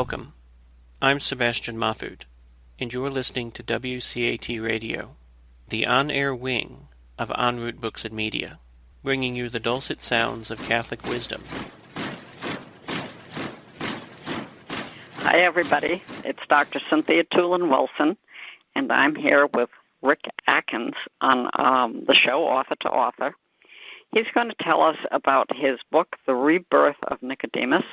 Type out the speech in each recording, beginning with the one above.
Welcome. I'm Sebastian Mahfood, and you're listening to WCAT Radio, the on-air wing of En Route Books and Media, bringing you the dulcet sounds of Catholic wisdom. Hi, everybody. It's Dr. Cynthia Toolin-Wilson, and I'm here with Rick Akins on the show Author to Author. He's going to tell us about his book, The Rebirth of Nicodemus.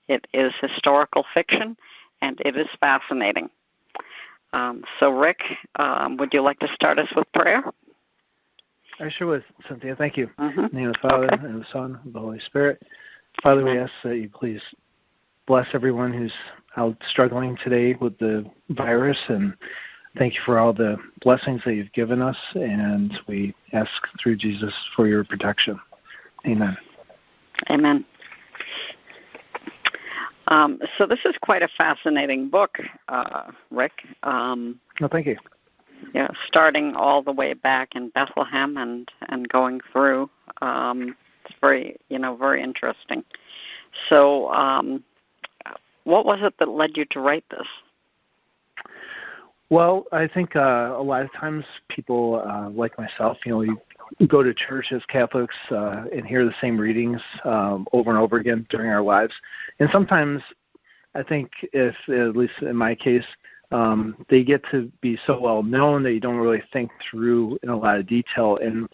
It is historical fiction, and it is fascinating. So, Rick, would you like to start us with prayer? I sure would, Cynthia. Thank you. Mm-hmm. In the name of the Father, and of the Son, and of the Holy Spirit. Father, we ask that you please bless everyone who's out struggling today with the virus, and thank you for all the blessings that you've given us, and we ask through Jesus for your protection. Amen. Amen. So this is quite a fascinating book, Rick. No, thank you. Yeah, starting all the way back in Bethlehem and going through. It's very interesting. So what was it that led you to write this? Well, I think a lot of times people like myself, we go to church as Catholics and hear the same readings over and over again during our lives. And sometimes I think if, at least in my case, they get to be so well known that you don't really think through in a lot of detail. And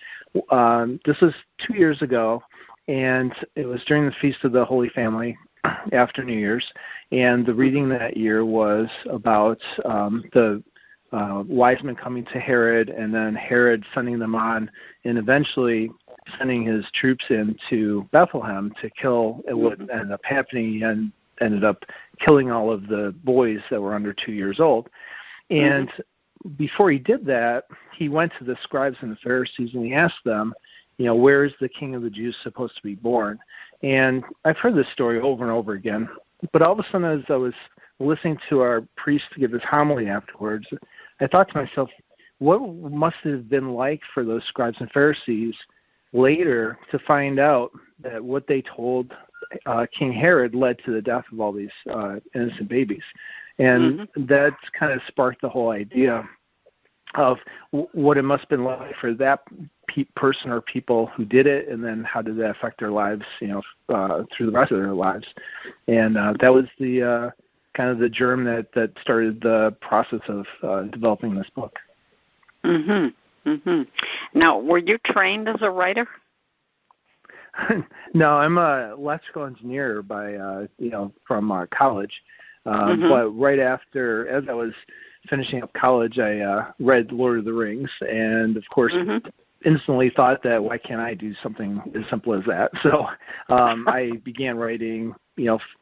this was 2 years ago, and it was during the Feast of the Holy Family after New Year's. And the reading that year was about the wise men coming to Herod, and then Herod sending them on, and eventually sending his troops into Bethlehem to kill. And what ended up happening, he ended up killing all of the boys that were under 2 years old. And before he did that, he went to the scribes and the Pharisees, and he asked them, where is the King of the Jews supposed to be born? And I've heard this story over and over again, but all of a sudden as I was listening to our priest give his homily afterwards, I thought to myself, what must it have been like for those scribes and Pharisees later to find out that what they told King Herod led to the death of all these innocent babies? And that's kind of sparked the whole idea of what it must have been like for that person or people who did it, and then how did that affect their lives, through the rest of their lives. And that was the kind of the germ that started the process of developing this book. Now, were you trained as a writer? No, I'm an electrical engineer by from college. But right after, as I was finishing up college, I read Lord of the Rings, and of course instantly thought that why can't I do something as simple as that? So I began writing,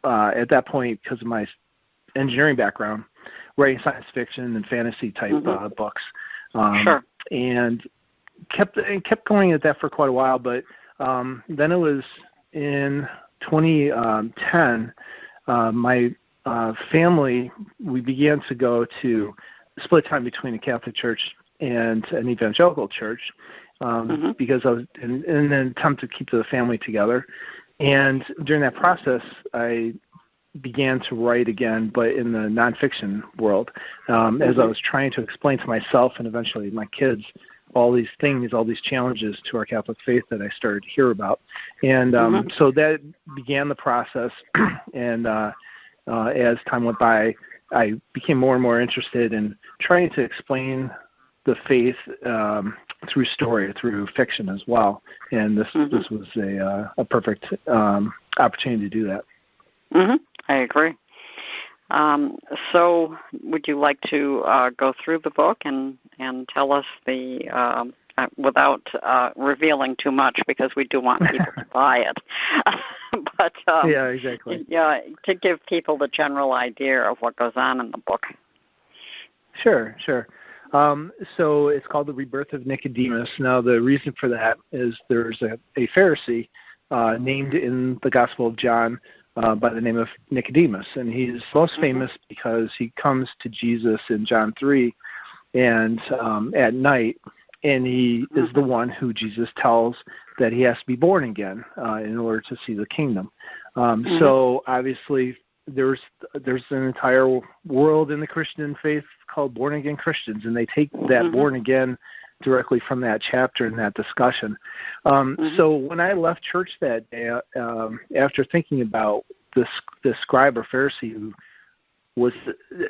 at that point, because of my engineering background, writing science fiction and fantasy type books. And kept going at that for quite a while, but then it was in 2010, my family, we began to go to split time between a Catholic church and an evangelical church, because I was in an attempt to keep the family together. And during that process, I began to write again, but in the nonfiction world, as I was trying to explain to myself and eventually my kids all these things, all these challenges to our Catholic faith that I started to hear about. And so that began the process. And as time went by, I became more and more interested in trying to explain the faith through story, through fiction as well. And this was a perfect opportunity to do that. I agree. So would you like to go through the book and tell us the, without revealing too much, because we do want people to buy it, but yeah, exactly. Yeah, to give people the general idea of what goes on in the book. Sure. So it's called The Rebirth of Nicodemus. Now, the reason for that is there's a Pharisee named in the Gospel of John by the name of Nicodemus, and he's most famous because he comes to Jesus in John 3 and at night, and he is the one who Jesus tells that he has to be born again in order to see the kingdom. So obviously there's an entire world in the Christian faith called born-again Christians, and they take that born-again directly from that chapter and that discussion. So when I left church that day, after thinking about this scribe or Pharisee who was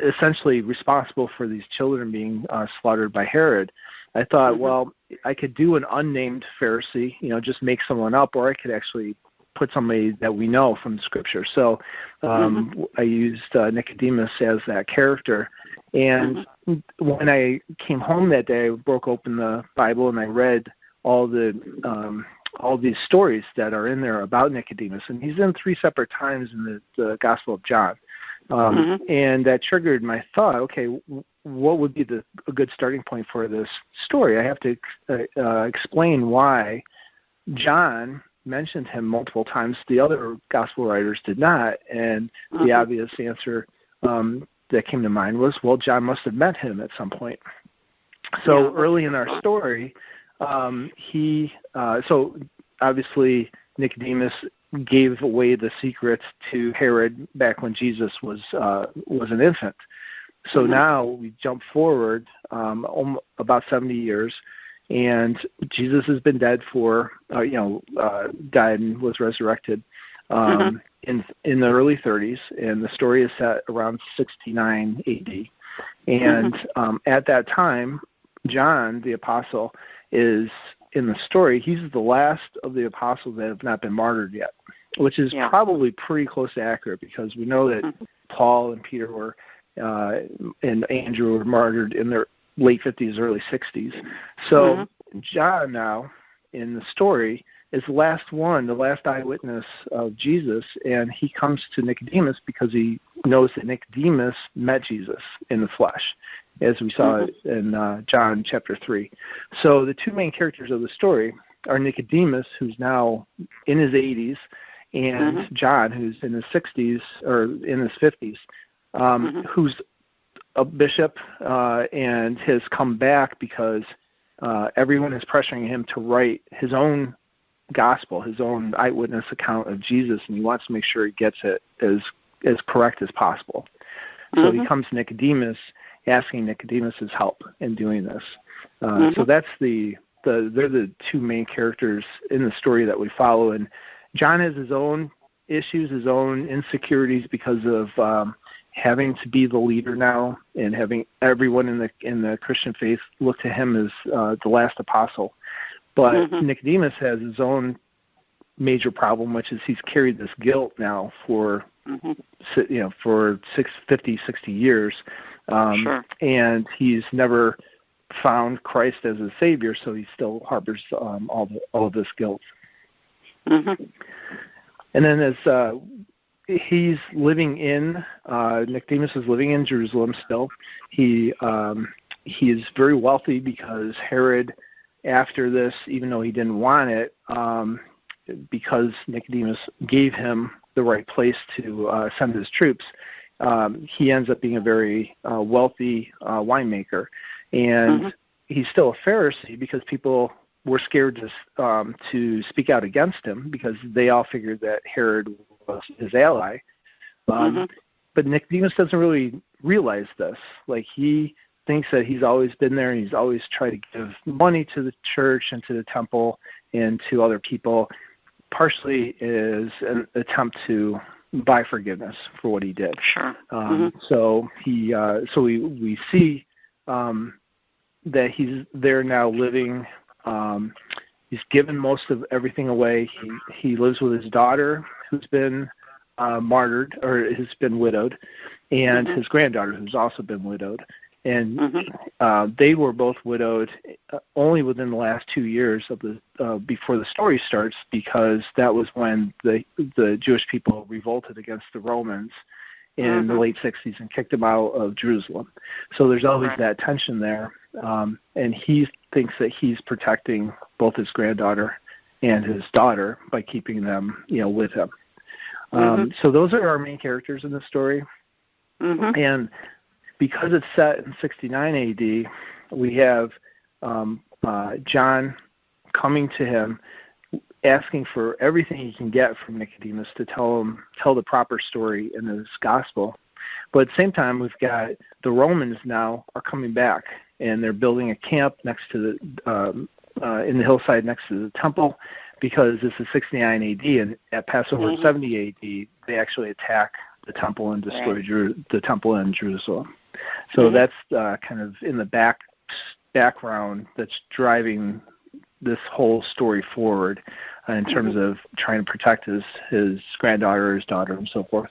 essentially responsible for these children being slaughtered by Herod, I thought, well, I could do an unnamed Pharisee, just make someone up, or I could actually put somebody that we know from the Scripture. So I used Nicodemus as that character. And when I came home that day, I broke open the Bible and I read all these stories that are in there about Nicodemus. And he's in 3 separate times in the Gospel of John. And that triggered my thought, okay, what would be a good starting point for this story? I have to explain why John mentioned him multiple times. The other gospel writers did not, and the obvious answer that came to mind was, well, John must have met him at some point. So early in our story, so obviously Nicodemus gave away the secrets to Herod back when Jesus was an infant. So now we jump forward about 70 years, and Jesus has been dead for, died and was resurrected in the early 30s, and the story is set around 69 A.D. And at that time, John, the apostle, is in the story. He's the last of the apostles that have not been martyred yet, which is probably pretty close to accurate, because we know that Paul and Peter were and Andrew were martyred in their late 50s, early 60s. So John now in the story is the last one, the last eyewitness of Jesus, and he comes to Nicodemus because he knows that Nicodemus met Jesus in the flesh, as we saw in John chapter 3. So the two main characters of the story are Nicodemus, who's now in his 80s, and John, who's in his 60s or in his 50s, who's a bishop and has come back because everyone is pressuring him to write his own gospel, his own eyewitness account of Jesus, and he wants to make sure he gets it as correct as possible. So he comes to Nicodemus, asking Nicodemus's help in doing this. So that's they're the two main characters in the story that we follow. And John has his own issues, his own insecurities because of having to be the leader now and having everyone in the Christian faith look to him as the last apostle. But Nicodemus has his own major problem, which is he's carried this guilt now for 50, 60 years, and he's never found Christ as a savior, so he still harbors all of this guilt. And then as he's living in Nicodemus is living in Jerusalem still. He is very wealthy because Herod, after this, even though he didn't want it, because Nicodemus gave him the right place to send his troops, he ends up being a very wealthy winemaker. And he's still a Pharisee because people were scared to speak out against him because they all figured that Herod was his ally. But Nicodemus doesn't really realize this. Like, he thinks that he's always been there and he's always tried to give money to the church and to the temple and to other people, partially is an attempt to buy forgiveness for what he did. So we see that he's there now living. He's given most of everything away. He lives with his daughter, who's been martyred or has been widowed, and his granddaughter, who's also been widowed. And they were both widowed only within the last 2 years of before the story starts, because that was when the Jewish people revolted against the Romans in the late 60s and kicked them out of Jerusalem. So there's always that tension there, and he thinks that he's protecting both his granddaughter and his daughter by keeping them, with him. So those are our main characters in the story, and because it's set in 69 A.D., we have John coming to him, asking for everything he can get from Nicodemus to tell the proper story in this gospel. But at the same time, we've got the Romans now are coming back, and they're building a camp next to the in the hillside next to the temple, because this is 69 A.D. and at Passover 70 A.D. they actually attack the temple and destroy the temple in Jerusalem. So that's kind of in the background that's driving this whole story forward in terms of trying to protect his granddaughter, his daughter, and so forth.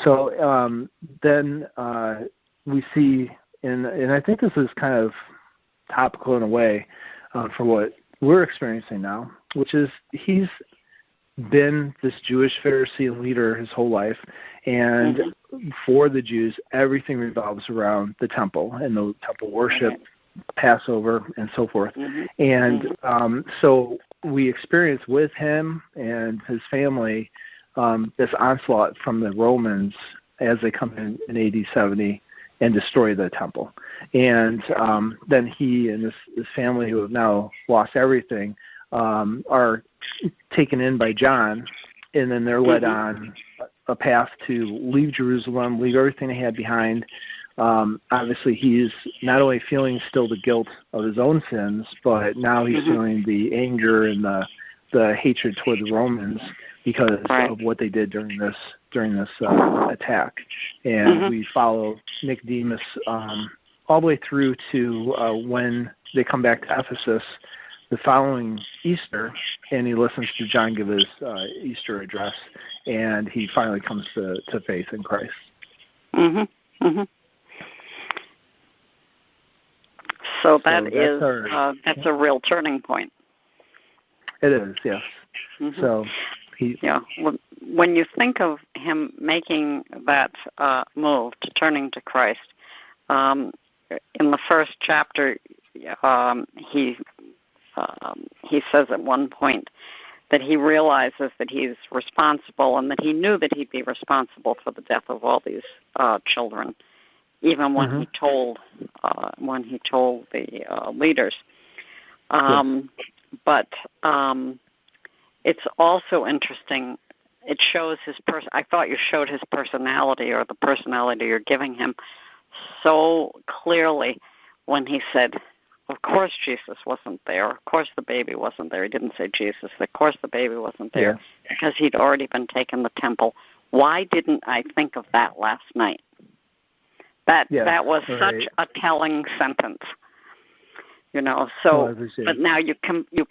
So then we see, and I think this is kind of topical in a way for what we're experiencing now, which is he's been this Jewish Pharisee leader his whole life, and for the Jews, everything revolves around the temple and the temple worship, Passover, and so forth. And so we experience with him and his family this onslaught from the Romans as they come in AD 70 and destroy the temple. And then he and his family, who have now lost everything, are taken in by John, and then they're led on a path to leave Jerusalem, leave everything they had behind. Obviously, he's not only feeling still the guilt of his own sins, but now he's feeling the anger and the hatred toward the Romans because of what they did during this attack. And we follow Nicodemus all the way through to when they come back to Ephesus the following Easter, and he listens to John give his Easter address, and he finally comes to faith in Christ. So that's a real turning point. It is, yes. So when you think of him making that move to turning to Christ, in the first chapter, he says at one point that he realizes that he's responsible and that he knew that he'd be responsible for the death of all these children, even when he told the leaders. But it's also interesting. It shows his I thought you showed his personality, or the personality you're giving him, so clearly when he said, of course Jesus wasn't there. Of course the baby wasn't there. He didn't say Jesus. Of course the baby wasn't there because he'd already been taken to the temple. Why didn't I think of that last night? That was such a telling sentence. So, but now you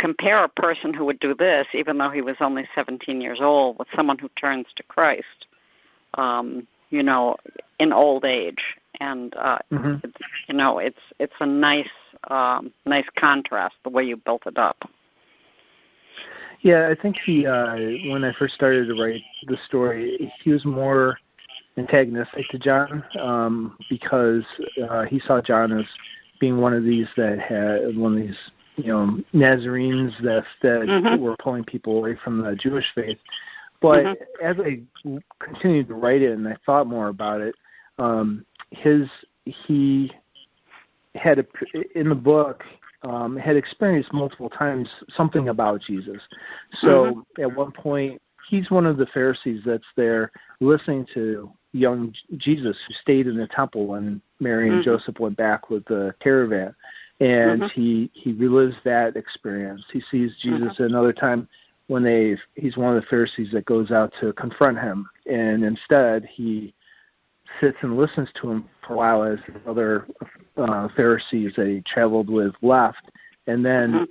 compare a person who would do this, even though he was only 17 years old, with someone who turns to Christ, in old age. And, it's a nice contrast, the way you built it up. Yeah, I think when I first started to write the story, he was more antagonistic to John because he saw John as being one of these Nazarenes that were pulling people away from the Jewish faith. But as I continued to write it and I thought more about it, he had in the book had experienced multiple times something about Jesus. So at one point, he's one of the Pharisees that's there listening to young Jesus, who stayed in the temple when Mary and Joseph went back with the caravan. And he relives that experience. He sees Jesus another time when he's one of the Pharisees that goes out to confront him. And instead, he sits and listens to him for a while as the other Pharisees that he traveled with left. And then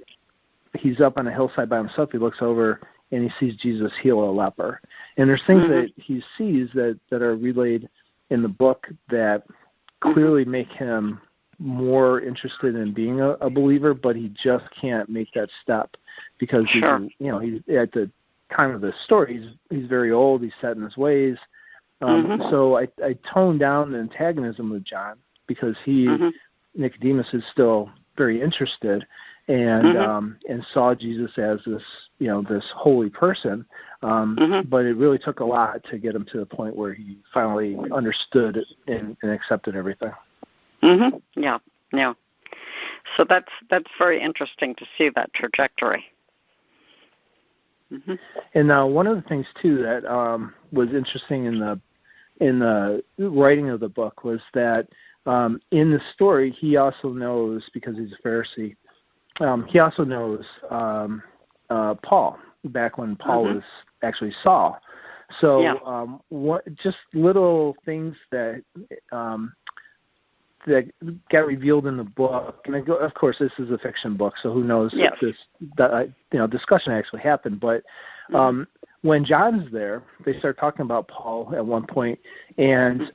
he's up on a hillside by himself. He looks over and he sees Jesus heal a leper. And there's things that he sees that are relayed in the book that clearly make him more interested in being a believer, but he just can't make that step because he's at the time of the story, he's very old, he's set in his ways. So I toned down the antagonism with John because Nicodemus is still very interested and saw Jesus as this holy person. But it really took a lot to get him to the point where he finally understood and accepted everything. Yeah. So that's very interesting to see that trajectory. Mm-hmm. And one of the things too that was interesting in the writing of the book was that in the story he also knows, because he's a Pharisee, he also knows Paul back when Paul was actually Saul. So what just little things that that got revealed in the book, and of course this is a fiction book, so who knows if this discussion actually happened. But when John's there, they start talking about Paul at one point, and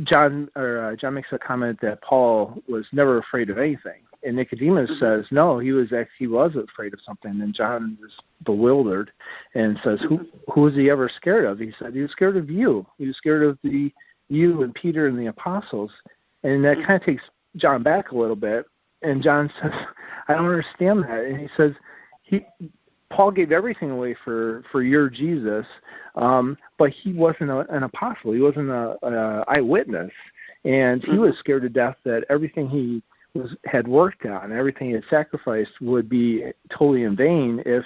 John makes a comment that Pall was never afraid of anything, and Nicodemus says no, he was afraid of something, and John is bewildered and says, who was he ever scared of? He said he was scared of you. He was scared of you and Peter and the apostles. And that kind of takes John back a little bit. And John says, I don't understand that. And he says, Paul gave everything away for your Jesus, but he wasn't an apostle. He wasn't an eyewitness. And he was scared to death that everything he had worked on, everything he had sacrificed would be totally in vain if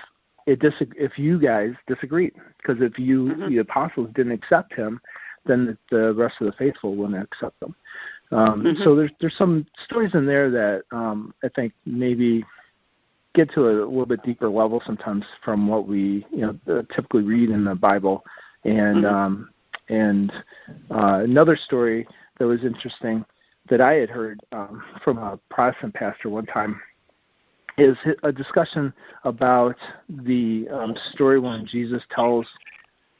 you guys disagreed. Because if the apostles didn't accept him, then the rest of the faithful wouldn't accept them. So there's some stories in there that I think maybe get to a little bit deeper level sometimes from what we typically read in the Bible. And another story that was interesting that I had heard from a Protestant pastor one time is a discussion about the story when Jesus tells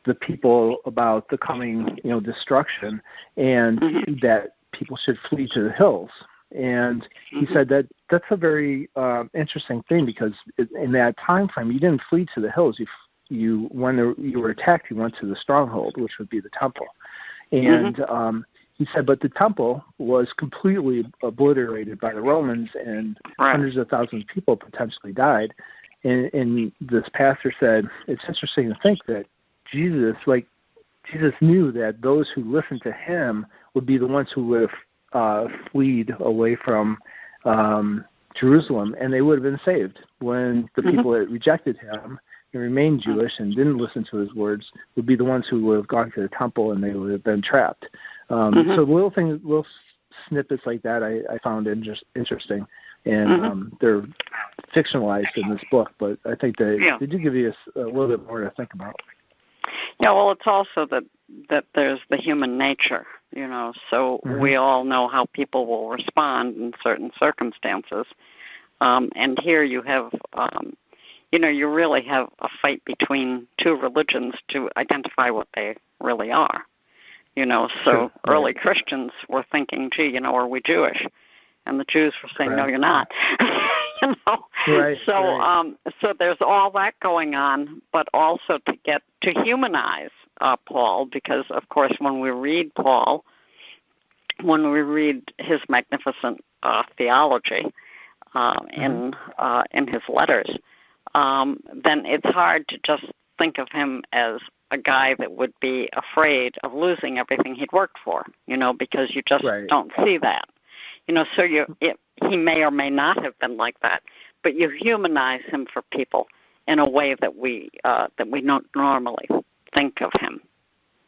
the people about the coming destruction, and that people should flee to the hills. And he said that that's a very interesting thing, because in that time frame you didn't flee to the hills. When you were attacked, you went to the stronghold, which would be the temple. And he said, but the temple was completely obliterated by the Romans, and hundreds of thousands of people potentially died. And this pastor said, it's interesting to think that Jesus knew that those who listened to him would be the ones who would have fled away from Jerusalem, and they would have been saved. When the people that rejected him and remained Jewish and didn't listen to his words would be the ones who would have gone to the temple, and they would have been trapped. So little snippets like that I found interesting, and they're fictionalized in this book, but I think they do give you a little bit more to think about. Yeah, well, it's also that there's the human nature, so we all know how people will respond in certain circumstances. And here you have, you really have a fight between two religions to identify what they really are. So early Christians were thinking, gee, are we Jewish? And the Jews were saying, no, you're not. So there's all that going on, but also to get to humanize Paul, because of course when we read Paul, when we read his magnificent theology in his letters, then it's hard to just think of him as a guy that would be afraid of losing everything he'd worked for, because you just don't see that. So he may or may not have been like that, but you humanize him for people in a way that we don't normally think of him,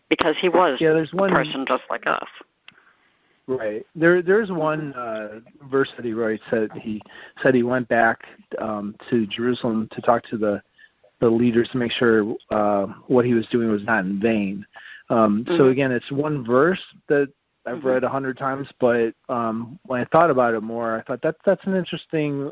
because he was a person just like us. Right. There's one verse that he writes that he said he went back to Jerusalem to talk to the leaders to make sure what he was doing was not in vain. So again, it's one verse that I've read 100 times, but when I thought about it more, I thought that's an interesting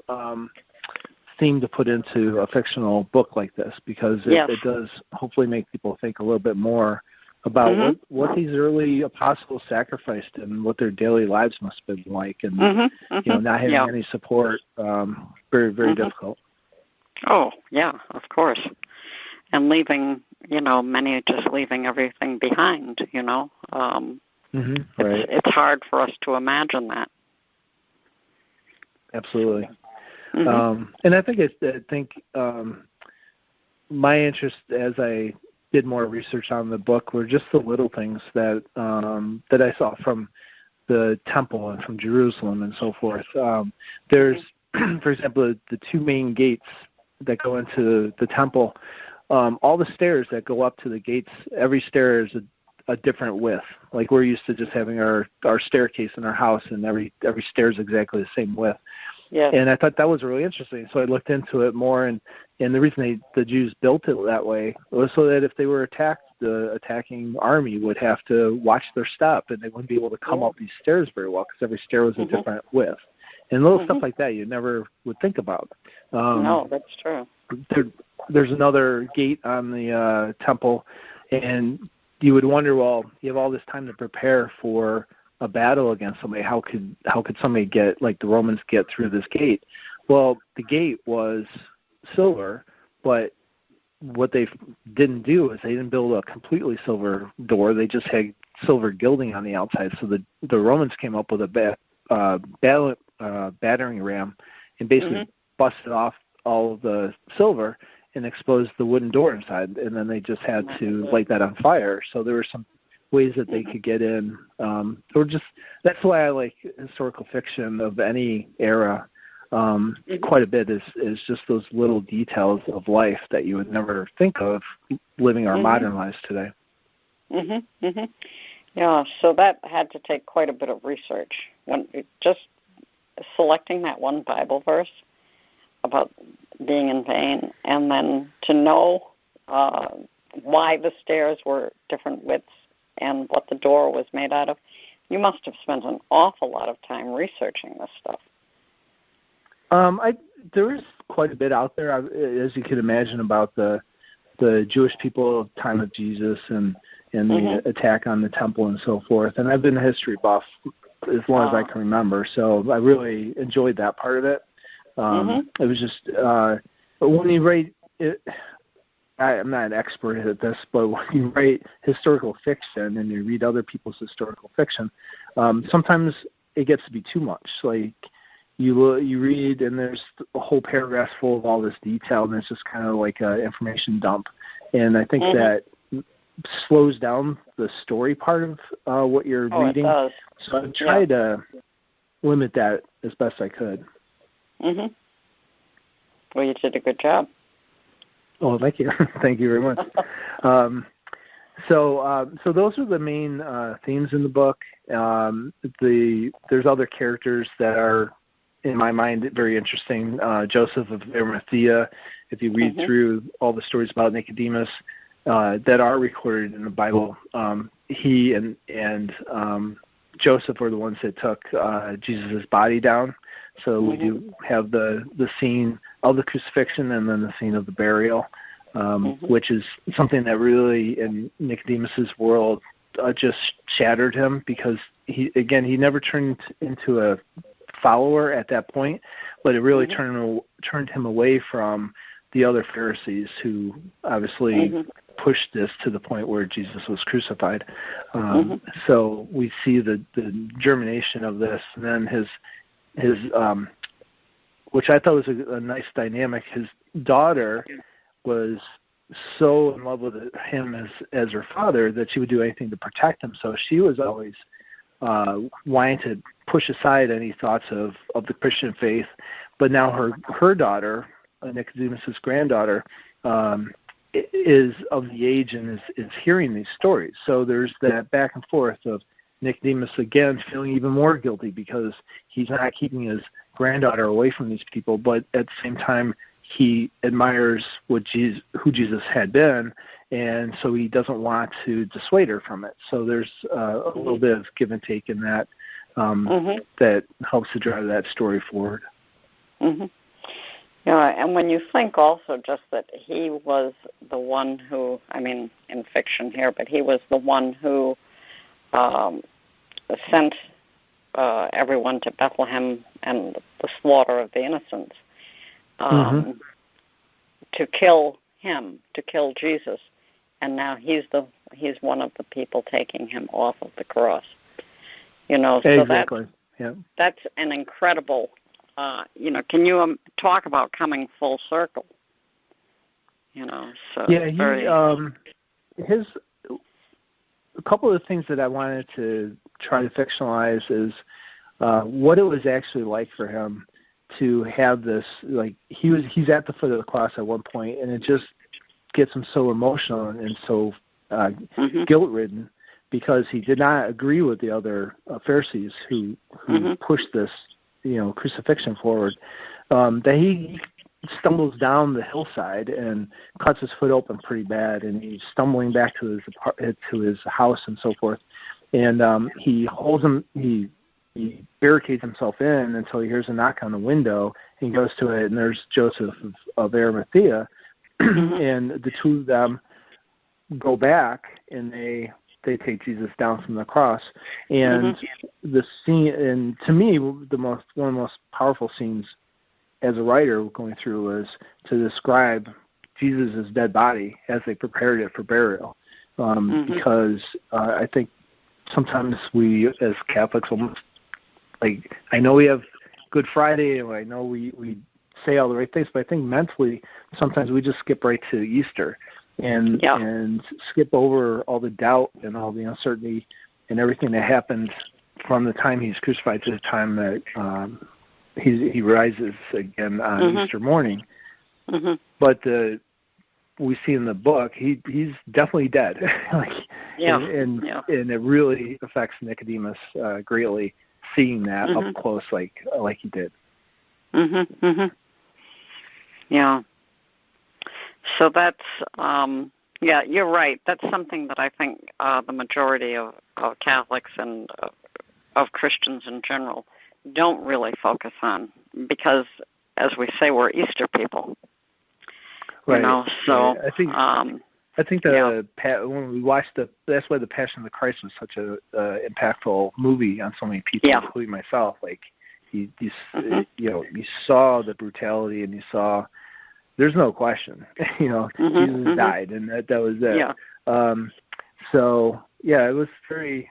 theme to put into a fictional book like this, because it does hopefully make people think a little bit more about what these early apostles sacrificed and what their daily lives must have been like, and not having any support, very, very difficult. Oh, yeah, of course. And leaving, many just leaving everything behind, It's hard for us to imagine that. Absolutely. And I think my interest as I did more research on the book were just the little things that I saw from the temple and from Jerusalem and so forth. There's, for example, the two main gates that go into the temple. All the stairs that go up to the gates, every stair is a different width. Like we're used to just having our staircase in our house, and every stair is exactly the same width. Yeah. And I thought that was really interesting. So I looked into it more, and the reason the Jews built it that way was so that if they were attacked, the attacking army would have to watch their step, and they wouldn't be able to come up these stairs very well because every stair was a different width. And little stuff like that you never would think about. No, that's true. There's another gate on the temple, and you would wonder, well, you have all this time to prepare for a battle against somebody. How could somebody get, like the Romans, get through this gate? Well, the gate was silver, but what they didn't do is they didn't build a completely silver door. They just had silver gilding on the outside. So the Romans came up with a battering ram and basically busted off all of the silver and exposed the wooden door inside, and then they just had to light that on fire. So there were some ways that they could get in. That's why I like historical fiction of any era quite a bit, is just those little details of life that you would never think of living our modern lives today. Yeah, so that had to take quite a bit of research. When just selecting that one Bible verse about being in vain, and then to know why the stairs were different widths and what the door was made out of, you must have spent an awful lot of time researching this stuff. There is quite a bit out there, as you can imagine, about the Jewish people of the time of Jesus and the attack on the temple and so forth. And I've been a history buff as long as I can remember, so I really enjoyed that part of it. It was just when you write it, I'm not an expert at this, but when you write historical fiction and you read other people's historical fiction, sometimes it gets to be too much. Like you read and there's a whole paragraph full of all this detail, and it's just kind of like an information dump. And I think that slows down the story part of what you're reading. It does. So I tried to limit that as best I could. Well, you did a good job. Oh, thank you. Thank you very much. So those are the main themes in the book. There's other characters that are, in my mind, very interesting. Joseph of Arimathea, if you read through all the stories about Nicodemus that are recorded in the Bible, he and Joseph were the ones that took Jesus' body down. So we do have the scene of the crucifixion and then the scene of the burial, which is something that really, in Nicodemus's world, just shattered him, because he never turned into a follower at that point, but it really turned him away from the other Pharisees who obviously pushed this to the point where Jesus was crucified. So we see the germination of this, and then his which I thought was a nice dynamic. His daughter was so in love with him as her father that she would do anything to protect him. So she was always wanting to push aside any thoughts of the Christian faith. But now her daughter, Nicodemus's granddaughter, is of the age and is hearing these stories. So there's that back and forth of Nicodemus again feeling even more guilty because he's not keeping his granddaughter away from these people, but at the same time he admires who Jesus had been, and so he doesn't want to dissuade her from it. So there's a little bit of give and take in that that helps to drive that story forward. Yeah, and when you think also just that he was the one who, I mean, in fiction here, but he was the one who sent everyone to Bethlehem and the slaughter of the innocents to kill him, to kill Jesus, and now he's one of the people taking him off of the cross. You know, so exactly. That's an incredible. Can you talk about coming full circle? You know, so a couple of the things that I wanted to try to fictionalize is what it was actually like for him to have this, like he's at the foot of the cross at one point, and it just gets him so emotional and so guilt-ridden because he did not agree with the other Pharisees who pushed this, crucifixion forward, that he stumbles down the hillside and cuts his foot open pretty bad, and he's stumbling back to his house and so forth, and he barricades himself in until he hears a knock on the window, and he goes to it, and there's Joseph of Arimathea, and the two of them go back, and they take Jesus down from the cross. And the scene, and to me, one of the most powerful scenes as a writer going through was to describe Jesus' dead body as they prepared it for burial. Because I think sometimes we, as Catholics, almost, like, I know we have Good Friday, and I know we say all the right things, but I think mentally sometimes we just skip right to Easter and skip over all the doubt and all the uncertainty and everything that happened from the time he's crucified to the time that he rises again on Easter morning. But we see in the book he's definitely dead. And it really affects Nicodemus greatly, seeing that up close like he did. Yeah. So that's, you're right. That's something that I think the majority of Catholics and of Christians in general don't really focus on because, as we say, we're Easter people. Right. So I think when we watched that's why the Passion of the Christ was such a impactful movie on so many people, including myself. Like you saw the brutality, and you saw there's no question, Jesus died, and that was it. It was very.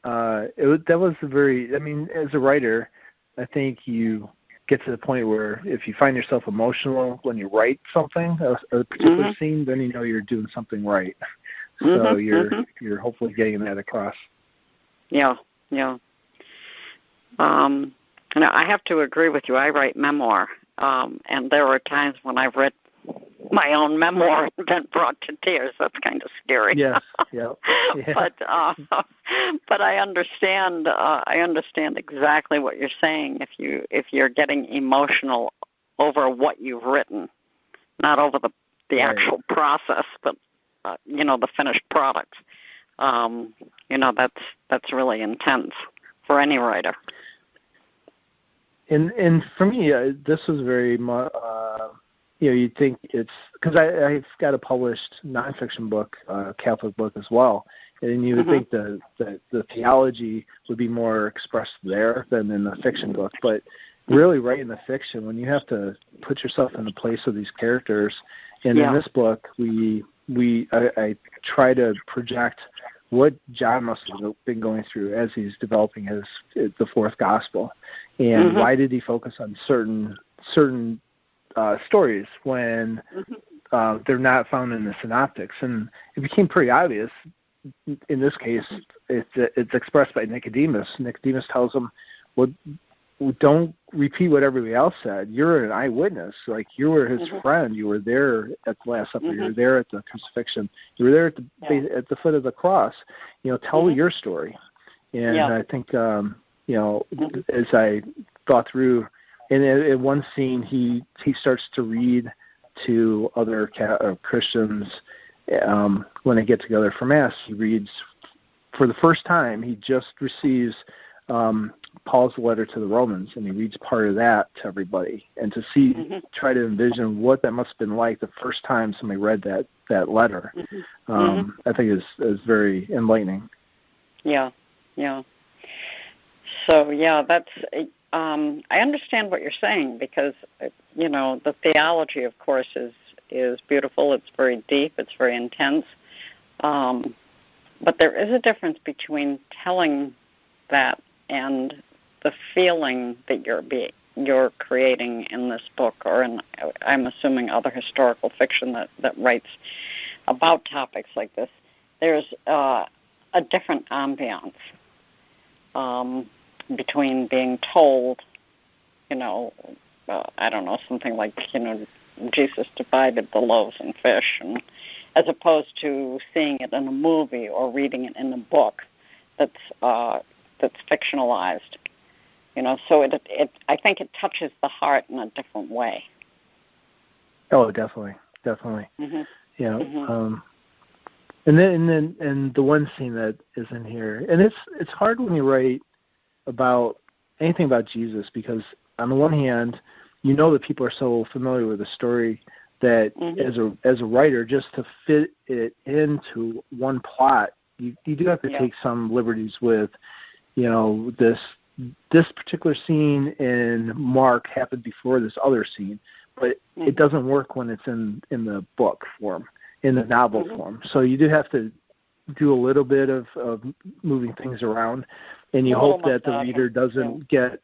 I mean, as a writer, I think you get to the point where if you find yourself emotional when you write something, a particular scene, then you're doing something right. So you're hopefully getting that across. Yeah. I have to agree with you. I write memoir, and there are times when I've read my own memoir and been brought to tears. That's kind of scary. Yes. Yeah. But I understand. I understand exactly what you're saying. If you're getting emotional over what you've written, not over the actual process, but the finished product. That's really intense for any writer. And for me, this was very much. You'd think it's because I've got a published nonfiction book, Catholic book as well, and you would think the theology would be more expressed there than in the fiction book. But really, writing the fiction, when you have to put yourself in the place of these characters, and in this book, I try to project what John must have been going through as he's developing the fourth gospel, and why did he focus on certain stories when they're not found in the synoptics. And it became pretty obvious in this case. It's expressed by Nicodemus. Nicodemus tells him, well, don't repeat what everybody else said. You're an eyewitness. Like, you were his friend. You were there at the Last Supper. You were there at the crucifixion. You were there at the foot of the cross. Tell your story. And I think, as I thought through, and in one scene, he starts to read to other Christians when they get together for Mass. He reads, for the first time, he just receives Paul's letter to the Romans, and he reads part of that to everybody. And to try to envision what that must have been like the first time somebody read that letter, I think is very enlightening. Yeah. So, that's... I understand what you're saying because, the theology, of course, is beautiful. It's very deep. It's very intense. But there is a difference between telling that and the feeling that you're creating in this book, or I'm assuming other historical fiction that writes about topics like this. There's a different ambiance between being told, I don't know, something like, Jesus divided the loaves and fish, and as opposed to seeing it in a movie or reading it in a book that's fictionalized. So it I think it touches the heart in a different way. Oh, definitely. Mm-hmm. Mm-hmm. And then the one scene that is in here, and it's hard when you write about anything about Jesus, because on the one hand, that people are so familiar with the story that as a writer, just to fit it into one plot, you do have to take some liberties with, this particular scene in Mark happened before this other scene, but it doesn't work when it's in the book form, in the novel form. So you do have to do a little bit of moving things around, and you hope that the reader doesn't get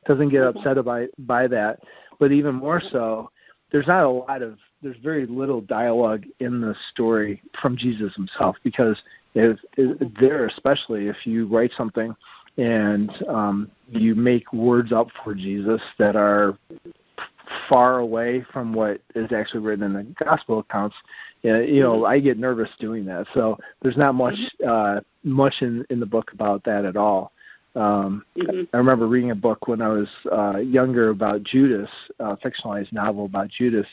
upset by that. But even more so, there's very little dialogue in the story from Jesus himself, because especially if you write something and you make words up for Jesus that are far away from what is actually written in the gospel accounts, I get nervous doing that. So there's not much in the book about that at all. I remember reading a book when I was younger about Judas, a fictionalized novel about Judas,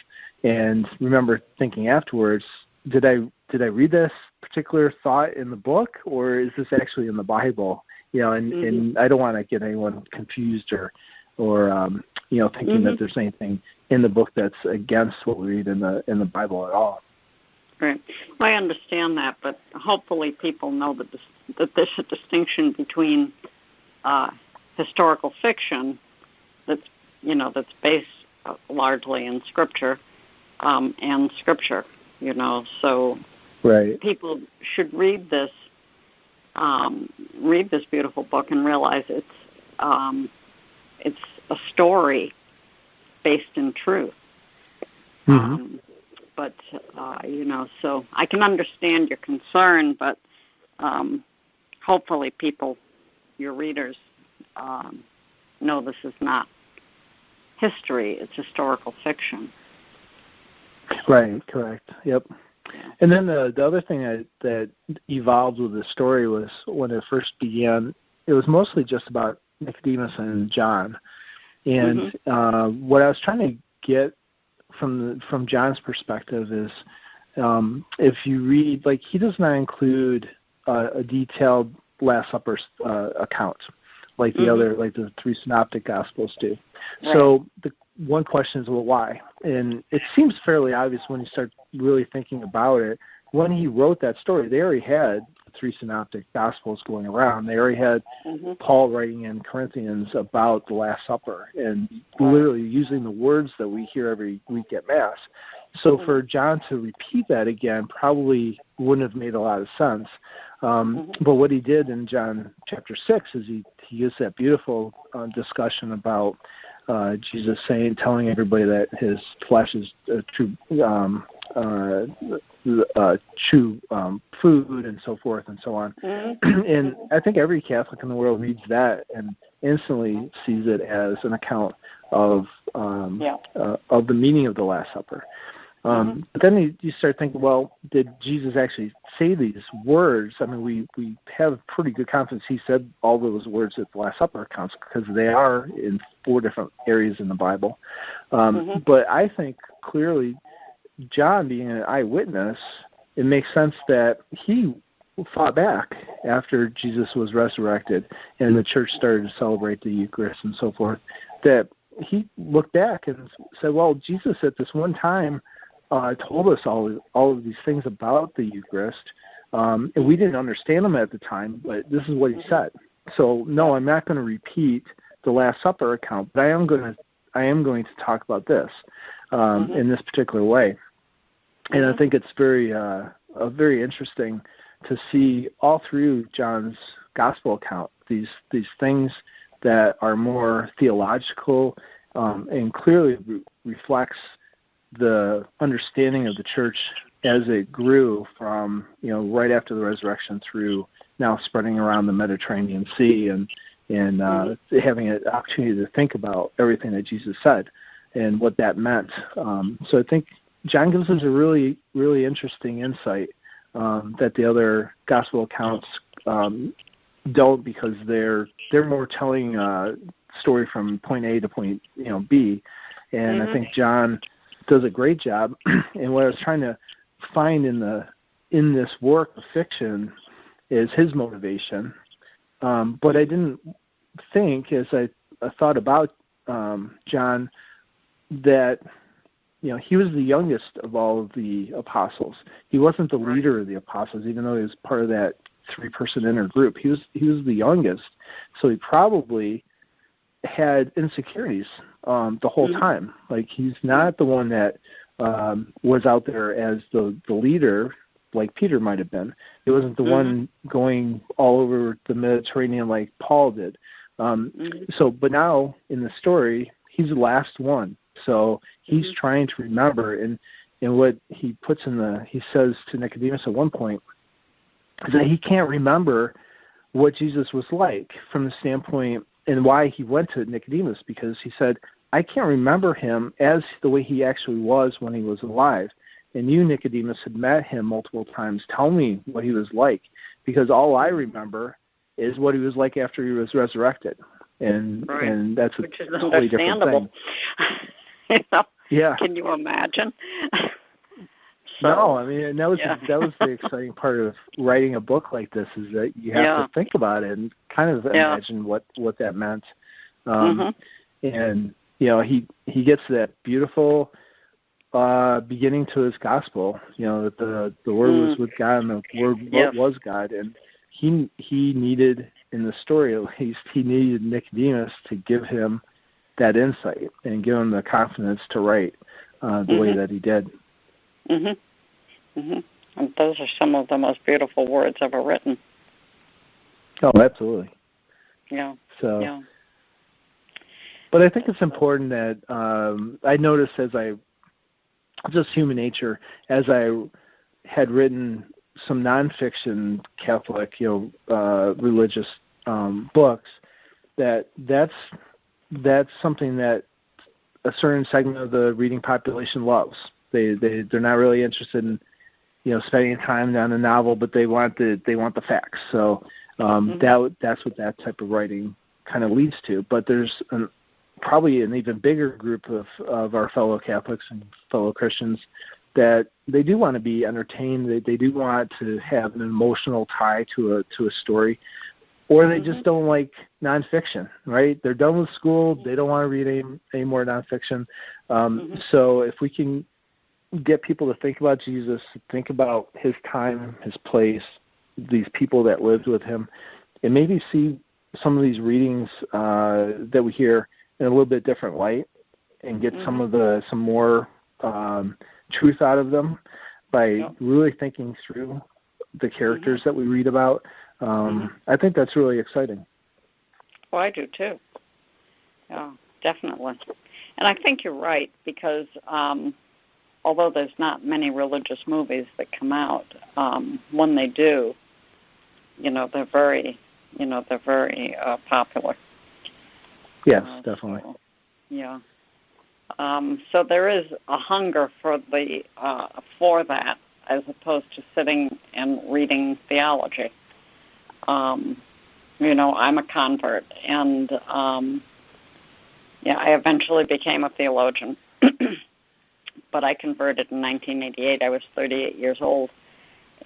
and remember thinking afterwards, did I read this particular thought in the book, or is this actually in the Bible? And I don't want to get anyone confused or thinking that there's anything in the book that's against what we read in the Bible at all. Right. Well, I understand that, but hopefully people know that there's a distinction between historical fiction that's based largely in Scripture and Scripture. So people should read this beautiful book and realize it's a story based in truth. But so I can understand your concern, but hopefully your readers, know this is not history; it's historical fiction. Right. Correct. Yep. And then the other thing that evolved with the story was, when it first began, it was mostly just about Nicodemus and John. And what I was trying to get from John's perspective is, if you read, he does not include a detailed Last Supper account like the three synoptic Gospels do. Right. So the one question is, well, why? And it seems fairly obvious when you start really thinking about it. When he wrote that story, they already had the three synoptic Gospels going around. They already had Paul writing in Corinthians about the Last Supper and literally using the words that we hear every week at Mass. So for John to repeat that again probably wouldn't have made a lot of sense. But what he did in John chapter 6 is he used that beautiful discussion about Jesus telling everybody that his flesh is true food, and so forth and so on. And I think every Catholic in the world reads that and instantly sees it as an account of the meaning of the Last Supper. But then you start thinking, well, did Jesus actually say these words? I mean, we have pretty good confidence he said all those words at the Last Supper accounts, because they are in 4 different areas in the Bible. But I think clearly John, being an eyewitness, it makes sense that he fought back after Jesus was resurrected and the church started to celebrate the Eucharist and so forth, that he looked back and said, well, Jesus at this one time told us all of these things about the Eucharist, and we didn't understand them at the time, but this is what he said. So no, I'm not going to repeat the Last Supper account, but I am going to talk about this in this particular way. And I think it's very interesting to see all through John's gospel account these things that are more theological and clearly reflects the understanding of the church as it grew from right after the resurrection through now spreading around the Mediterranean Sea, and having an opportunity to think about everything that Jesus said and what that meant. So I think John gives us a really, really interesting insight that the other gospel accounts don't, because they're more telling a story from point A to point B, and I think John does a great job. And what I was trying to find in this work of fiction is his motivation, but I didn't think, as I thought about John, that he was the youngest of all of the apostles. He wasn't the leader of the apostles, even though he was part of that 3-person inner group. He was the youngest, so he probably had insecurities the whole time. Like, he's not the one that was out there as the leader, like Peter might have been. He wasn't the one going all over the Mediterranean like Paul did. But now in the story, he's the last one. So he's trying to remember, and what he puts he says to Nicodemus at one point is that he can't remember what Jesus was like from the standpoint and why he went to Nicodemus, because he said, I can't remember him as the way he actually was when he was alive. And you, Nicodemus, had met him multiple times. Tell me what he was like, because all I remember is what he was like after he was resurrected. And that's a totally different thing. Yeah. Can you imagine? No, I mean, and that was the exciting part of writing a book like this, is that you have to think about it and kind of imagine what that meant. And he gets that beautiful beginning to his gospel. That the Word was with God, and the Word was God, and he needed, in the story at least, he needed Nicodemus to give him that insight and give him the confidence to write the way that he did. And those are some of the most beautiful words ever written. Oh, absolutely. Yeah. So, but I think it's important that I noticed, as just human nature, as I had written some nonfiction Catholic, religious books, that's something that a certain segment of the reading population loves. They're not really interested in spending time on a novel, but they want the facts. So that's what that type of writing kind of leads to. But there's probably an even bigger group of our fellow Catholics and fellow Christians that they do want to be entertained. They do want to have an emotional tie to a story, or they just don't like nonfiction. Right? They're done with school. They don't want to read any more nonfiction. So if we can get people to think about Jesus, think about his time, his place, these people that lived with him, and maybe see some of these readings that we hear in a little bit different light, and get some more truth out of them by really thinking through the characters that we read about. I think that's really exciting. Well, I do too. Yeah, definitely. And I think you're right, because although there's not many religious movies that come out, when they do, they're very popular. Yes, definitely. So, yeah. So there is a hunger for that, as opposed to sitting and reading theology. I'm a convert, and I eventually became a theologian. But I converted in 1988. I was 38 years old.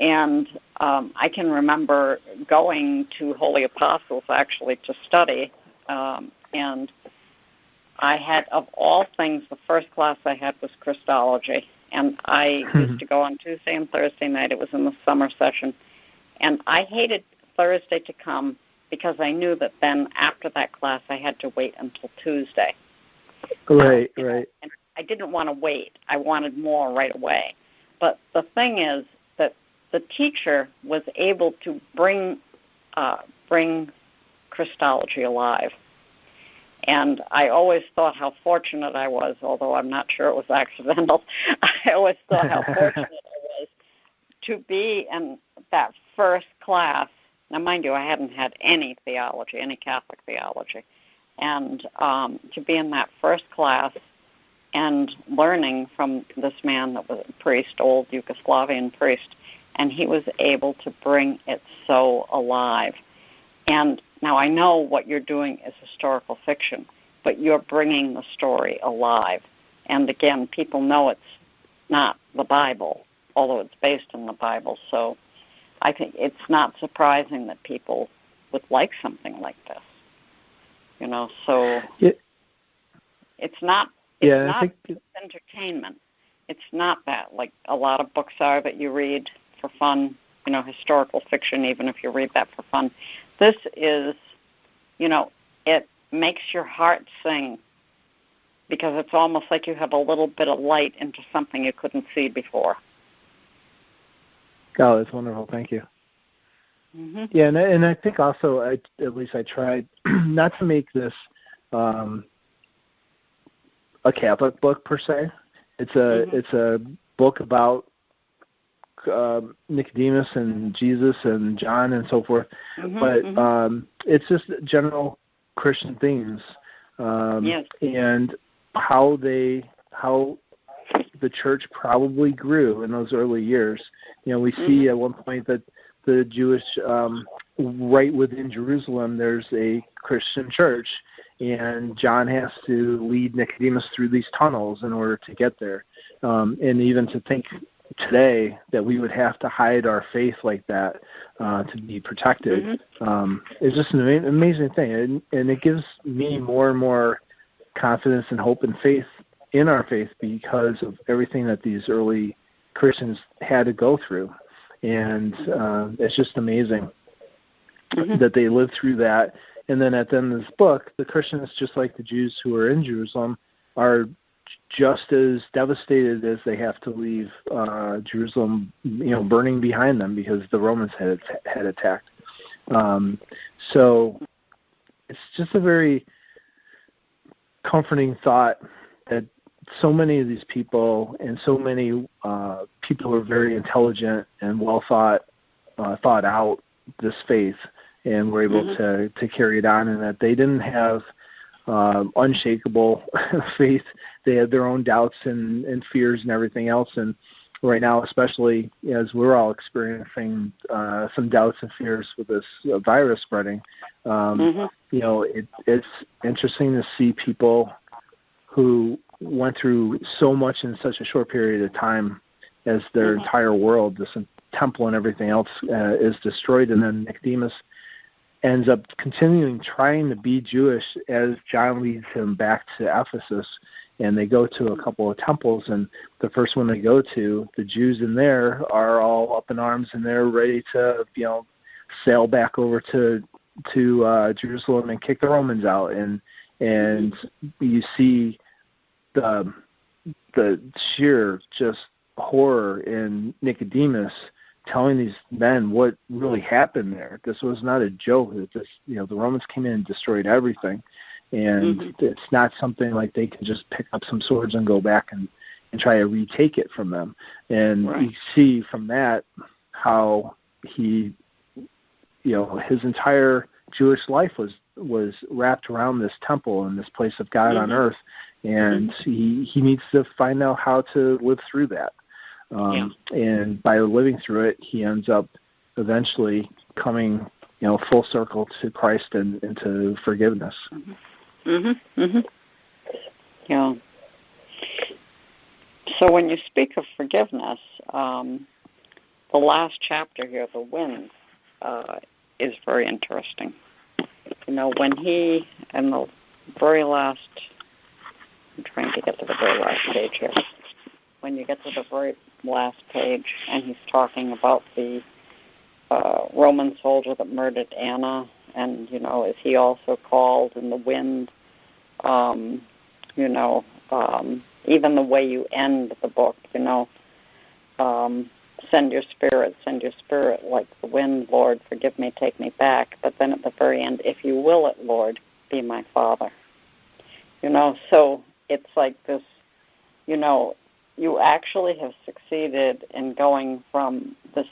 And I can remember going to Holy Apostles, actually, to study. And I had, of all things, the first class I had was Christology. And I used to go on Tuesday and Thursday night. It was in the summer session. And I hated Thursday to come, because I knew that then after that class I had to wait until Tuesday. Right. And I didn't want to wait. I wanted more right away. But the thing is that the teacher was able to bring Christology alive. And I always thought how fortunate I was, although I'm not sure it was accidental. I always thought how fortunate I was to be in that first class Now, mind you, I hadn't had any theology, any Catholic theology. And to be in that first class and learning from this man that was a priest, old Yugoslavian priest, and he was able to bring it so alive. And now I know what you're doing is historical fiction, but you're bringing the story alive. And again, people know it's not the Bible, although it's based in the Bible. So I think it's not surprising that people would like something like this. You know, so it's not entertainment. It's not that, like a lot of books are that you read for fun, you know, historical fiction, even if you read that for fun. This is, you know, it makes your heart sing because it's almost like you have a little bit of light into something you couldn't see before. Oh, that's wonderful. Thank you. Mm-hmm. Yeah, and I think also, at least I tried not to make this a Catholic book per se. It's a book about Nicodemus and Jesus and John and so forth, but it's just general Christian themes and how the church probably grew in those early years. You know, we see at one point that the Jewish, right within Jerusalem, there's a Christian church, and John has to lead Nicodemus through these tunnels in order to get there. And even to think today that we would have to hide our faith like that to be protected is just an amazing thing. And it gives me more and more confidence and hope and faith in our faith because of everything that these early Christians had to go through. And it's just amazing that they lived through that. And then at the end of this book, the Christians, just like the Jews who are in Jerusalem, are just as devastated as they have to leave Jerusalem, you know, burning behind them because the Romans had attacked. So it's just a very comforting thought that so many of these people and so many people who are very intelligent and well thought out this faith and were able to carry it on, and that they didn't have unshakable faith. They had their own doubts and fears and everything else. And right now, especially as we're all experiencing some doubts and fears with this virus spreading, you know, it's interesting to see people who went through so much in such a short period of time as their entire world, this temple and everything else is destroyed. And then Nicodemus ends up continuing trying to be Jewish as John leads him back to Ephesus. And they go to a couple of temples, and the first one they go to, the Jews in there are all up in arms, and they're ready to, you know, sail back over to Jerusalem and kick the Romans out. And you see the sheer just horror in Nicodemus telling these men what really happened there. This was not a joke. This, you know, the Romans came in and destroyed everything, and it's not something like they can just pick up some swords and go back and try to retake it from them. And you see from that how he, you know, his entire Jewish life was wrapped around this temple and this place of God on earth, and he needs to find out how to live through that. And by living through it, he ends up eventually coming, you know, full circle to Christ and to forgiveness. Yeah. So when you speak of forgiveness, the last chapter here, the wind, is very interesting. You know, when he, in the very last, I'm trying to get to the very last page here. When you get to the very last page, and he's talking about the Roman soldier that murdered Anna, and, you know, is he also called in the wind? You know, even the way you end the book, you know, send your spirit, like the wind, Lord, forgive me, take me back. But then at the very end, if you will it, Lord, be my Father. You know, so it's like this, you know, you actually have succeeded in going from this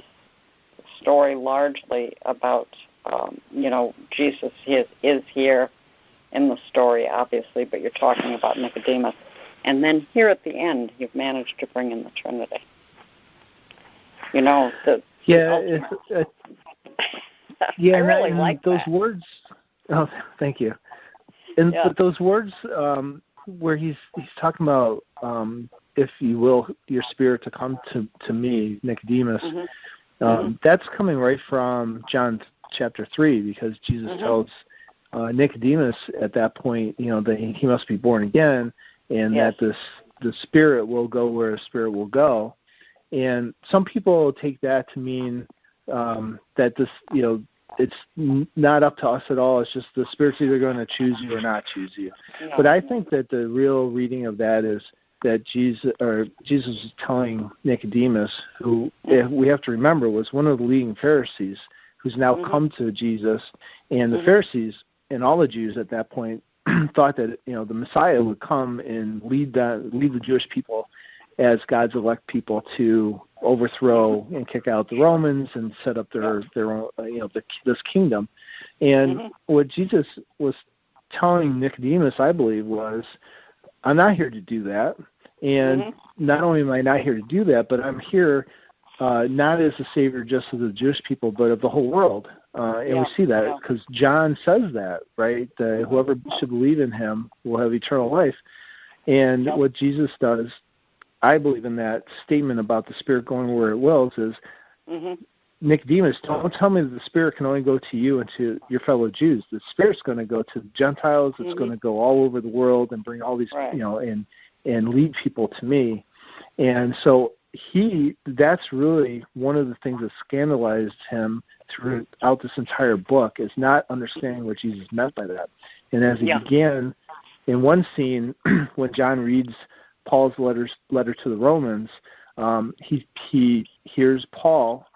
story largely about, Jesus is here in the story, obviously, but you're talking about Nicodemus. And then here at the end, you've managed to bring in the Trinity. I really like those that. words. Oh, thank you. And but those words where he's talking about, if you will, your spirit to come to me, Nicodemus. That's coming right from John chapter 3, because Jesus tells Nicodemus at that point, that he must be born again, and that the spirit will go where the spirit will go. And some people take that to mean that this, it's not up to us at all. It's just the Spirit's either going to choose you or not choose you. No. But I think that the real reading of that is that Jesus is telling Nicodemus, who we have to remember was one of the leading Pharisees, who's now come to Jesus, and the Pharisees and all the Jews at that point thought that the Messiah would come and lead the Jewish people as God's elect people to overthrow and kick out the Romans and set up their own, this kingdom. And what Jesus was telling Nicodemus, I believe, was, I'm not here to do that. And not only am I not here to do that, but I'm here not as a savior just of the Jewish people, but of the whole world. And we see that because John says that, right? That whoever should believe in him will have eternal life. And what Jesus does, I believe in that statement about the Spirit going where it wills, is Nicodemus, don't tell me that the Spirit can only go to you and to your fellow Jews. The Spirit's going to go to the Gentiles. It's going to go all over the world and bring all these, and lead people to me. And so that's really one of the things that scandalized him throughout this entire book, is not understanding what Jesus meant by that. And as he began in one scene, when John reads Paul's letter to the Romans, he hears Paul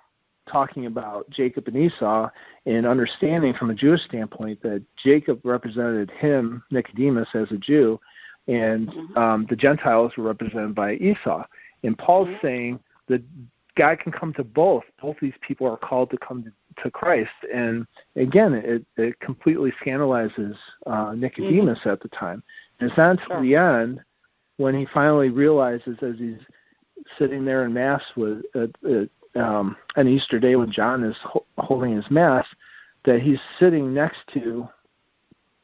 talking about Jacob and Esau, and understanding from a Jewish standpoint that Jacob represented him, Nicodemus, as a Jew, and the Gentiles were represented by Esau. And Paul's saying that God can come to both. Both these people are called to come to Christ. And again, it completely scandalizes Nicodemus at the time. And it's not until the end, when he finally realizes, as he's sitting there in Mass with an Easter day when John is holding his Mass, that he's sitting next to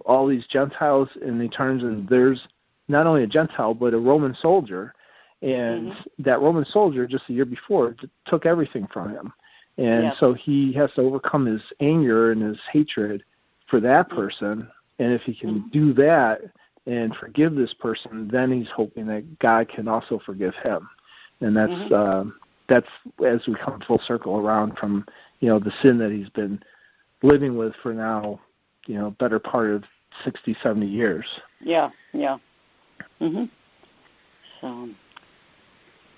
all these Gentiles, and he turns and there's not only a Gentile but a Roman soldier, and that Roman soldier just the year before took everything from him. And so he has to overcome his anger and his hatred for that person, and if he can do that and forgive this person, then he's hoping that God can also forgive him. And that's as we come full circle around from, the sin that he's been living with for now, better part of 60, 70 years. So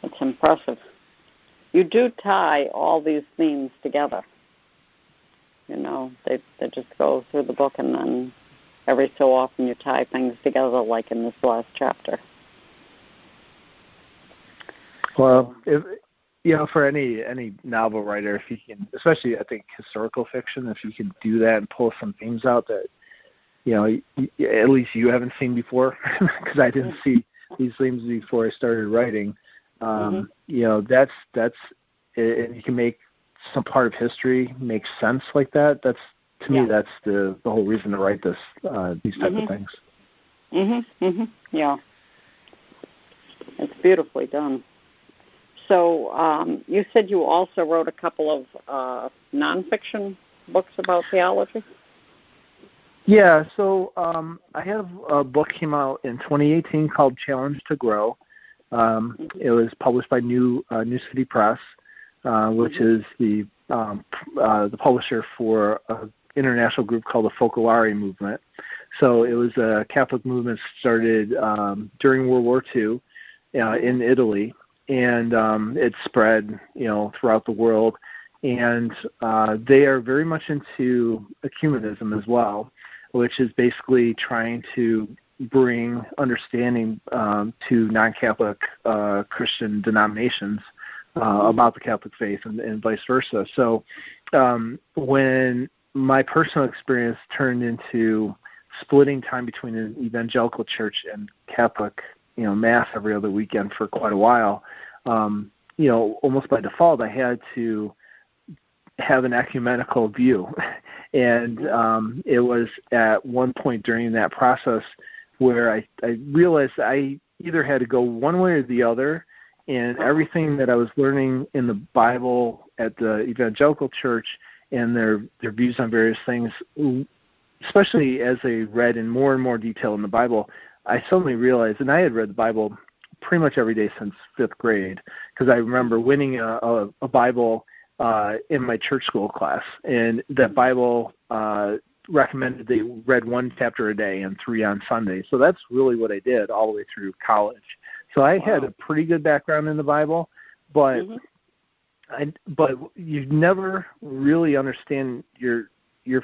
it's impressive. You do tie all these themes together. They just go through the book, and then every so often you tie things together, like in this last chapter. Well, for any novel writer, if you can, especially I think historical fiction, if you can do that and pull some themes out that, at least you haven't seen before, because I didn't see these themes before I started writing. That's and you can make some part of history make sense like that. That's, to me, that's the whole reason to write these type of things. Yeah, it's beautifully done. So you said you also wrote a couple of nonfiction books about theology? Yeah, so I have a book came out in 2018 called Challenge to Grow. It was published by New City Press, which is the publisher for an international group called the Focolare Movement. So it was a Catholic movement started during World War II in Italy, and it spread, throughout the world. And they are very much into ecumenism as well, which is basically trying to bring understanding to non-Catholic Christian denominations about the Catholic faith and vice versa. So when my personal experience turned into splitting time between an evangelical church and Catholic, Mass every other weekend for quite a while, almost by default, I had to have an ecumenical view. And it was at one point during that process where I realized I either had to go one way or the other, and everything that I was learning in the Bible at the evangelical church and their views on various things, especially as I read in more and more detail in the Bible, I suddenly realized, and I had read the Bible pretty much every day since 5th grade, because I remember winning a Bible in my church school class, and that Bible recommended they read 1 chapter a day and 3 on Sunday. So that's really what I did all the way through college. So I had a pretty good background in the Bible, but but you never really understand your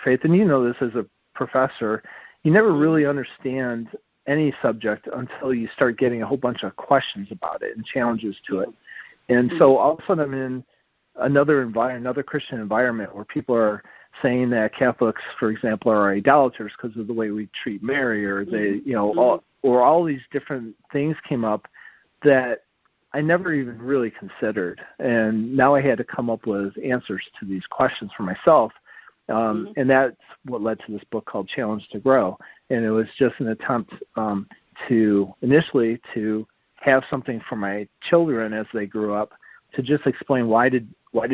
faith, and you know this as a professor, you never really understand any subject until you start getting a whole bunch of questions about it and challenges to it. And so all of a sudden I'm in another Christian environment where people are saying that Catholics, for example, are idolaters because of the way we treat Mary, or they, or all these different things came up that I never even really considered. And now I had to come up with answers to these questions for myself. And that's what led to this book called Challenge to Grow. And it was just an attempt initially to have something for my children as they grew up, to just explain why did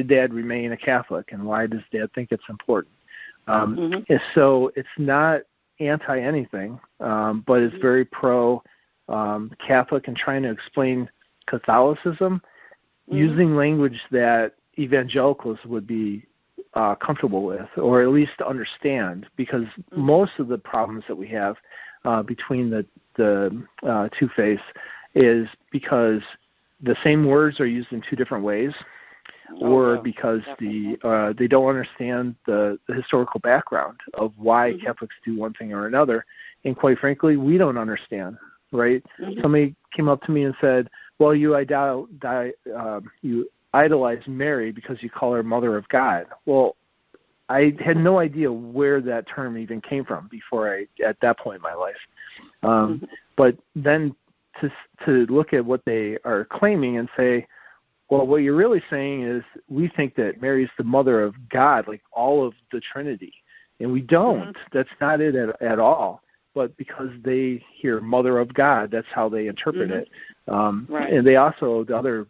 Dad remain a Catholic, and why does Dad think it's important. And so it's not anti-anything, but it's very pro-Catholic and trying to explain Catholicism using language that evangelicals would be comfortable with, or at least understand, because most of the problems that we have between the two faiths is because the same words are used in two different ways, or because they don't understand the historical background of why Catholics do one thing or another, and quite frankly, we don't understand, right? Somebody came up to me and said, well, you idolize Mary because you call her Mother of God. Well, I had no idea where that term even came from at that point in my life. But then to look at what they are claiming and say, well, what you're really saying is we think that Mary is the Mother of God, like all of the Trinity. And we don't. That's not it at all. But because they hear Mother of God, that's how they interpret it. And they also, the other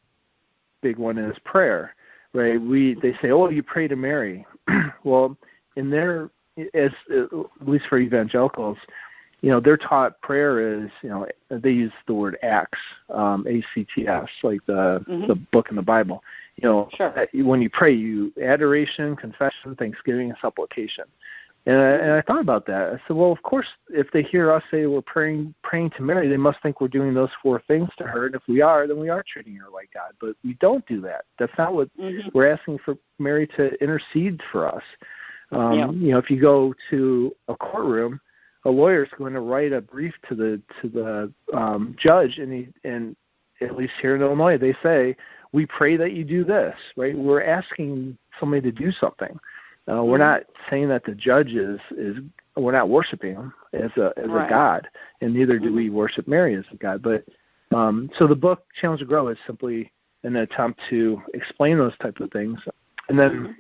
big one is prayer, right? They say, oh, you pray to Mary. Well, in their, at least for evangelicals, they're taught prayer is, they use the word acts, A-C-T-S, like the book in the Bible. When you pray, you adoration, confession, thanksgiving, and supplication. And I thought about that. I said, well, of course, if they hear us say we're praying to Mary, they must think we're doing those 4 things to her. And if we are, then we are treating her like God. But we don't do that. That's not what we're asking for Mary to intercede for us. If you go to a courtroom, a lawyer is going to write a brief to the judge, and at least here in Illinois, they say, we pray that you do this, right? We're asking somebody to do something. We're not saying that the judge we're not worshiping him as a God, and neither do we worship Mary as a God. But so the book Challenge to Grow is simply an attempt to explain those types of things. And then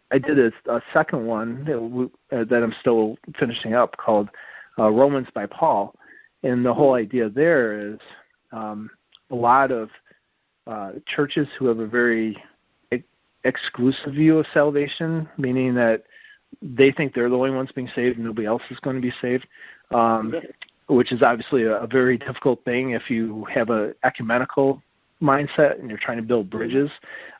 I did a second one that I'm still finishing up called Romans by Paul. And the whole idea there is a lot of churches who have a very exclusive view of salvation, meaning that they think they're the only ones being saved and nobody else is going to be saved, which is obviously a very difficult thing if you have an ecumenical mindset and you're trying to build bridges.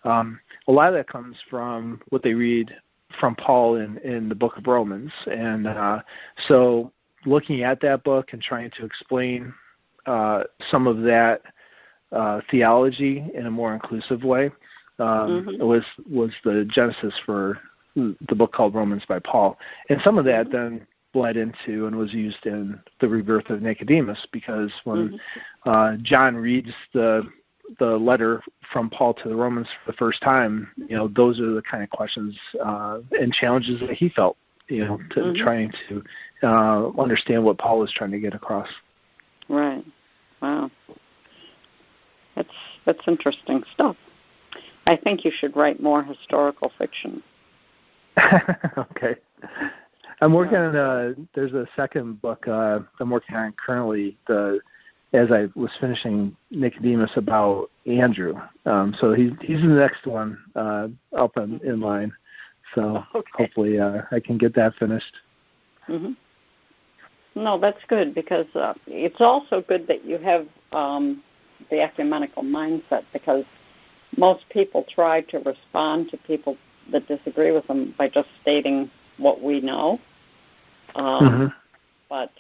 A lot of that comes from what they read from Paul in the book of Romans. And so looking at that book and trying to explain some of that theology in a more inclusive way was the genesis for the book called Romans by Paul. And some of that then bled into and was used in the Rebirth of Nicodemus, because when John reads the letter from Paul to the Romans for the first time, those are the kind of questions and challenges that he felt, to trying to understand what Paul was trying to get across. Right. Wow. That's interesting stuff. I think you should write more historical fiction. Okay. I'm working on there's a second book I'm working on currently, as I was finishing Nicodemus, about Andrew. So he's the next one up in line. So hopefully I can get that finished. Mm-hmm. No, that's good, because it's also good that you have the ecumenical mindset, because most people try to respond to people that disagree with them by just stating what we know. But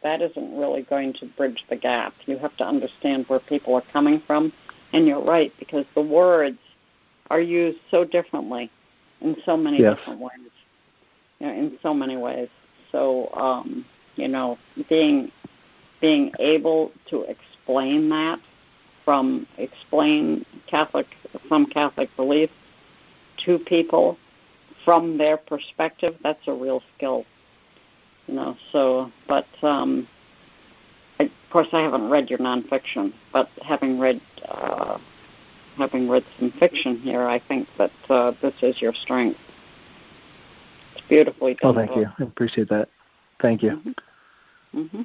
that isn't really going to bridge the gap. You have to understand where people are coming from. And you're right, because the words are used so differently in so many different ways, in so many ways. So, being able to explain that, explain some Catholic beliefs to people from their perspective, that's a real skill. But of course I haven't read your nonfiction, but having read some fiction here, I think that this is your strength. It's beautifully done. Oh, thank you. I appreciate that. Thank you. Mm-hmm.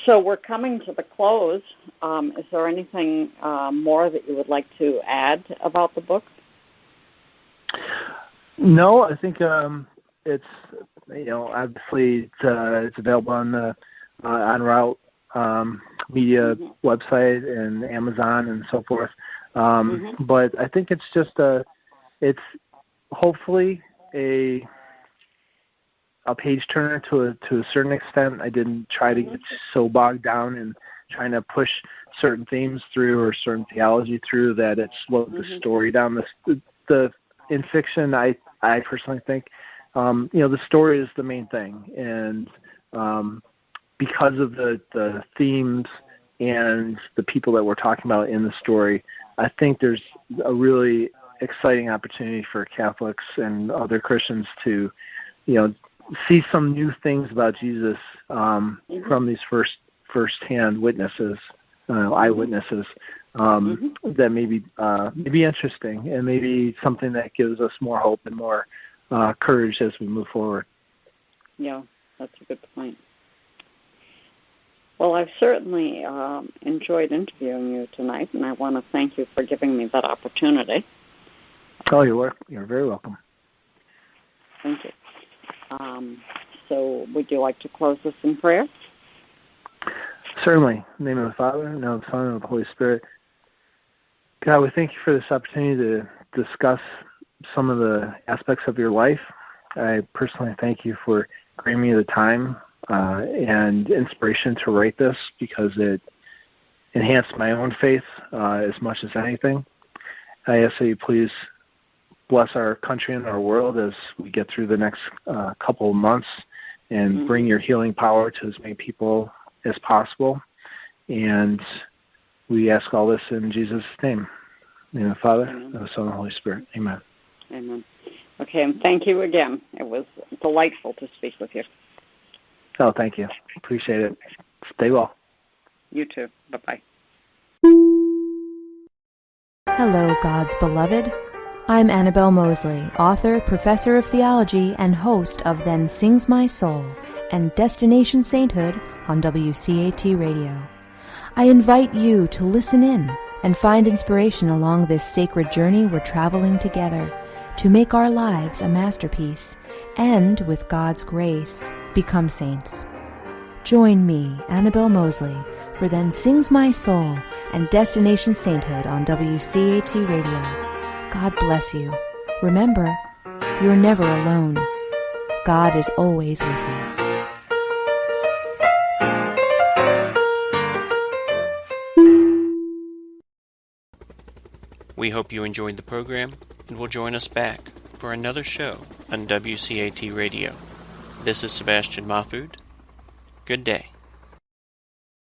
So we're coming to the close. Is there anything more that you would like to add about the book? No, I think it's obviously it's available on the En Route media website and Amazon and so forth. But I think it's just it's hopefully a page turner to a certain extent. I didn't try to get so bogged down in trying to push certain themes through or certain theology through that it slowed the story down. In fiction, I personally think, the story is the main thing, and because of the themes and the people that we're talking about in the story, I think there's a really exciting opportunity for Catholics and other Christians to, see some new things about Jesus from these first-hand witnesses, eyewitnesses, that may be interesting, and maybe something that gives us more hope and more courage as we move forward. Yeah, that's a good point. Well, I've certainly enjoyed interviewing you tonight, and I want to thank you for giving me that opportunity. Oh, you're very welcome. Thank you. So would you like to close this in prayer? Certainly. In the name of the Father, and of the Son, and of the Holy Spirit. God, we thank you for this opportunity to discuss some of the aspects of your life. I personally thank you for giving me the time and inspiration to write this, because it enhanced my own faith as much as anything. I ask that you please bless our country and our world as we get through the next couple of months, and bring your healing power to as many people as possible. And we ask all this in Jesus' name. In the name of the Father, and the Son, and the Holy Spirit. Amen. Amen. Okay, and thank you again. It was delightful to speak with you. Oh, thank you. Appreciate it. Stay well. You too. Bye-bye. Hello, God's beloved. I'm Annabelle Mosley, author, professor of theology, and host of Then Sings My Soul and Destination Sainthood on WCAT Radio. I invite you to listen in and find inspiration along this sacred journey we're traveling together to make our lives a masterpiece and, with God's grace, become saints. Join me, Annabelle Mosley, for Then Sings My Soul and Destination Sainthood on WCAT Radio. God bless you. Remember, you're never alone. God is always with you. We hope you enjoyed the program and will join us back for another show on WCAT Radio. This is Sebastian Mahfood. Good day.